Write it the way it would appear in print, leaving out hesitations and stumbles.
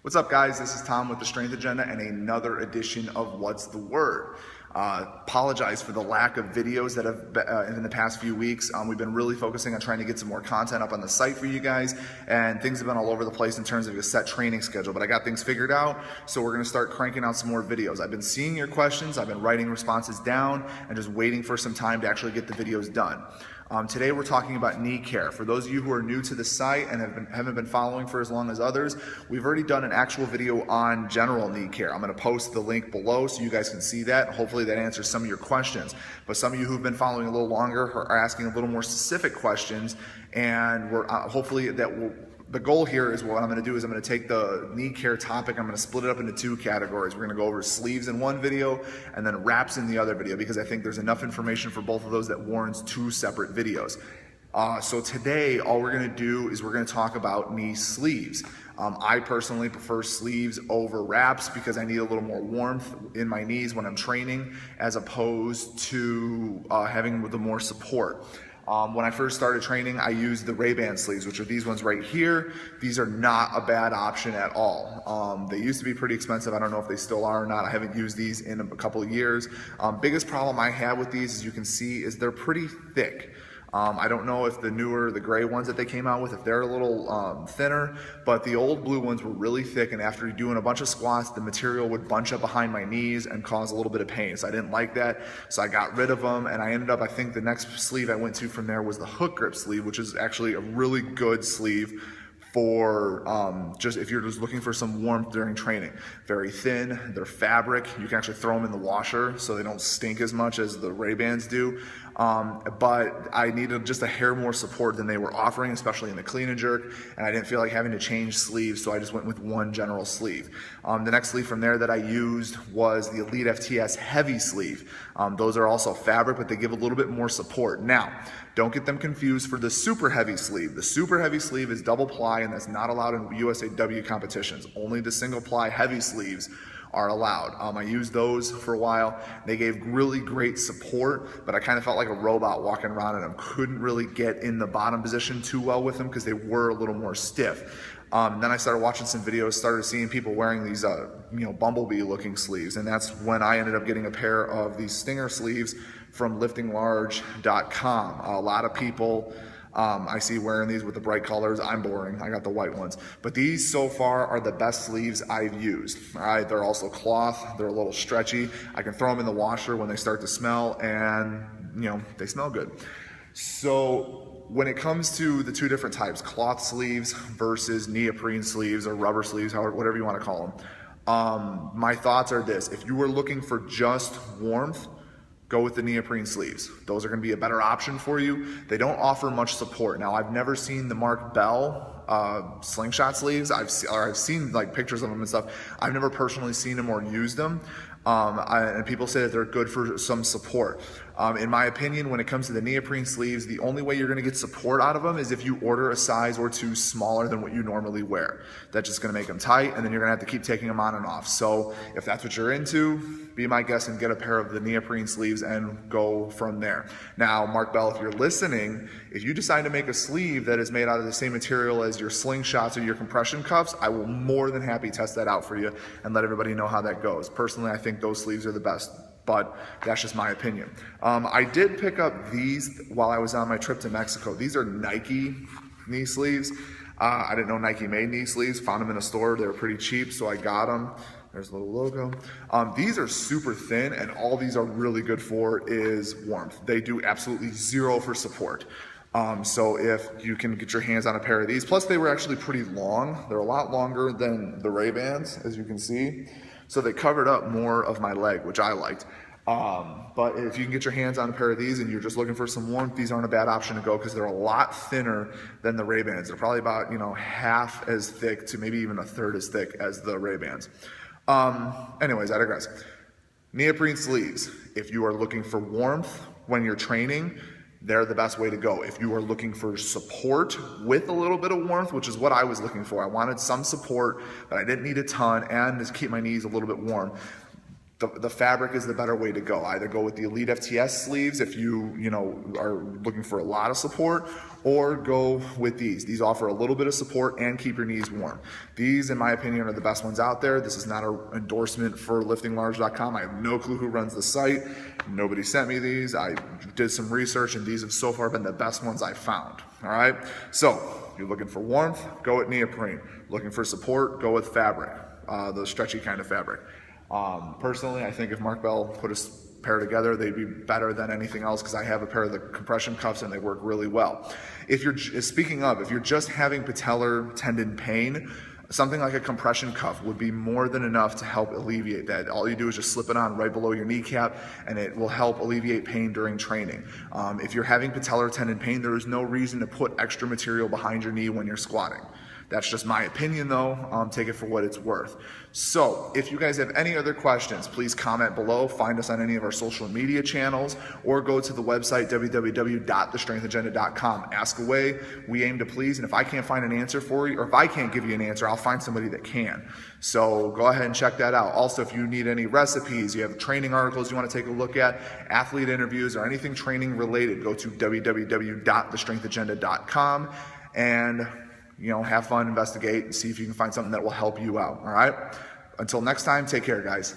What's up, guys? This is Tom with The Strength Agenda and another edition of What's the Word. Apologize for the lack of videos that have been in the past few weeks. We've been really focusing on trying to get some more content up on the site for you guys, and things have been all over the place in terms of a set training schedule, but I got things figured out, so we're going to start cranking out some more videos. I've been seeing your questions, I've been writing responses down, and just waiting for some time to actually get the videos done. Today we're talking about knee care. For those of you who are new to the site and haven't been following for as long as others, we've already done an actual video on general knee care. I'm going to post the link below so you guys can see that. Hopefully that answers some of your questions. But some of you who've been following a little longer are asking a little more specific questions, and we're hopefully that will. The goal here is what I'm going to do is I'm going to take the knee care topic, I'm going to split it up into two categories. We're going to go over sleeves in one video and then wraps in the other video, because I think there's enough information for both of those that warrants two separate videos. So today, all we're going to do is we're going to talk about knee sleeves. I personally prefer sleeves over wraps because I need a little more warmth in my knees when I'm training, as opposed to having the more support. When I first started training, I used the Ray-Ban sleeves, which are these ones right here. These are not a bad option at all. They used to be pretty expensive. I don't know if they still are or not. I haven't used these in a couple of years. Biggest problem I have with these, as you can see, is they're pretty thick. I don't know if the gray ones that they came out with, if they're a little thinner, but the old blue ones were really thick, and after doing a bunch of squats, the material would bunch up behind my knees and cause a little bit of pain. So I didn't like that, so I got rid of them, and I ended up, I think the next sleeve I went to from there was the hook grip sleeve, which is actually a really good sleeve for just if you're just looking for some warmth during training. Very thin, they're fabric. You can actually throw them in the washer so they don't stink as much as the Ray-Bans do. But I needed just a hair more support than they were offering, especially in the clean and jerk, and I didn't feel like having to change sleeves, so I just went with one general sleeve. The next sleeve from there that I used was the Elite FTS heavy sleeve. Those are also fabric, but they give a little bit more support. Now, don't get them confused for the super heavy sleeve. The super heavy sleeve is double ply, and that's not allowed in USAW competitions. Only the single ply heavy sleeves are allowed. I used those for a while. They gave really great support, but I kind of felt like a robot walking around in them. Couldn't really get in the bottom position too well with them because they were a little more stiff. Then I started watching some videos, started seeing people wearing these, bumblebee looking sleeves, and that's when I ended up getting a pair of these Stinger sleeves from liftinglarge.com. A lot of people I see wearing these with the bright colors. I'm boring, I got the white ones. But these so far are the best sleeves I've used. All right, they're also cloth, they're a little stretchy. I can throw them in the washer when they start to smell, and they smell good. So when it comes to the two different types, cloth sleeves versus neoprene sleeves or rubber sleeves, whatever you want to call them, my thoughts are this: if you were looking for just warmth, go with the neoprene sleeves. Those are going to be a better option for you. They don't offer much support. Now, I've never seen the Mark Bell slingshot sleeves. I've seen like pictures of them and stuff. I've never personally seen them or used them. And people say that they're good for some support. In my opinion, when it comes to the neoprene sleeves, the only way you're going to get support out of them is if you order a size or two smaller than what you normally wear. That's just going to make them tight, and then you're going to have to keep taking them on and off. So if that's what you're into, be my guest and get a pair of the neoprene sleeves and go from there. Now, Mark Bell, if you're listening, if you decide to make a sleeve that is made out of the same material as your slingshots or your compression cuffs, I will more than happy test that out for you and let everybody know how that goes. Personally, I think those sleeves are the best, but that's just my opinion. I did pick up these while I was on my trip to Mexico. These are Nike knee sleeves. I didn't know Nike made knee sleeves. Found them in a store. They were pretty cheap, so I got them. There's a little logo. These are super thin, and all these are really good for is warmth. They do absolutely zero for support. So if you can get your hands on a pair of these, plus they were actually pretty long. They're a lot longer than the Ray-Bans, as you can see. So they covered up more of my leg, which I liked. But if you can get your hands on a pair of these and you're just looking for some warmth, these aren't a bad option to go because they're a lot thinner than the Ray-Bans. They're probably about, half as thick to maybe even a third as thick as the Ray-Bans. Anyways, I digress. Neoprene sleeves. If you are looking for warmth when you're training, they're the best way to go. If you are looking for support with a little bit of warmth, which is what I was looking for, I wanted some support, but I didn't need a ton, and to keep my knees a little bit warm. the fabric is the better way to go. Either go with the Elite FTS sleeves if you are looking for a lot of support, or go with these. These offer a little bit of support and keep your knees warm. These, in my opinion, are the best ones out there. This is not an endorsement for liftinglarge.com. I have no clue who runs the site. Nobody sent me these. I did some research, and these have so far been the best ones I've found. All right. So you're looking for warmth, go with neoprene. Looking for support, go with fabric, the stretchy kind of fabric. Personally, I think if Mark Bell put a pair together, they'd be better than anything else, because I have a pair of the compression cuffs and they work really well. If you're just having patellar tendon pain, something like a compression cuff would be more than enough to help alleviate that. All you do is just slip it on right below your kneecap, and it will help alleviate pain during training. If you're having patellar tendon pain, there is no reason to put extra material behind your knee when you're squatting. That's just my opinion though. Take it for what it's worth. So if you guys have any other questions, please comment below, find us on any of our social media channels, or go to the website www.thestrengthagenda.com. Ask away. We aim to please, and if I can't find an answer for you, or if I can't give you an answer, I'll find somebody that can. So go ahead and check that out. Also, if you need any recipes, you have training articles you want to take a look at, athlete interviews, or anything training related, go to www.thestrengthagenda.com and have fun, investigate, and see if you can find something that will help you out. All right. Until next time, take care, guys.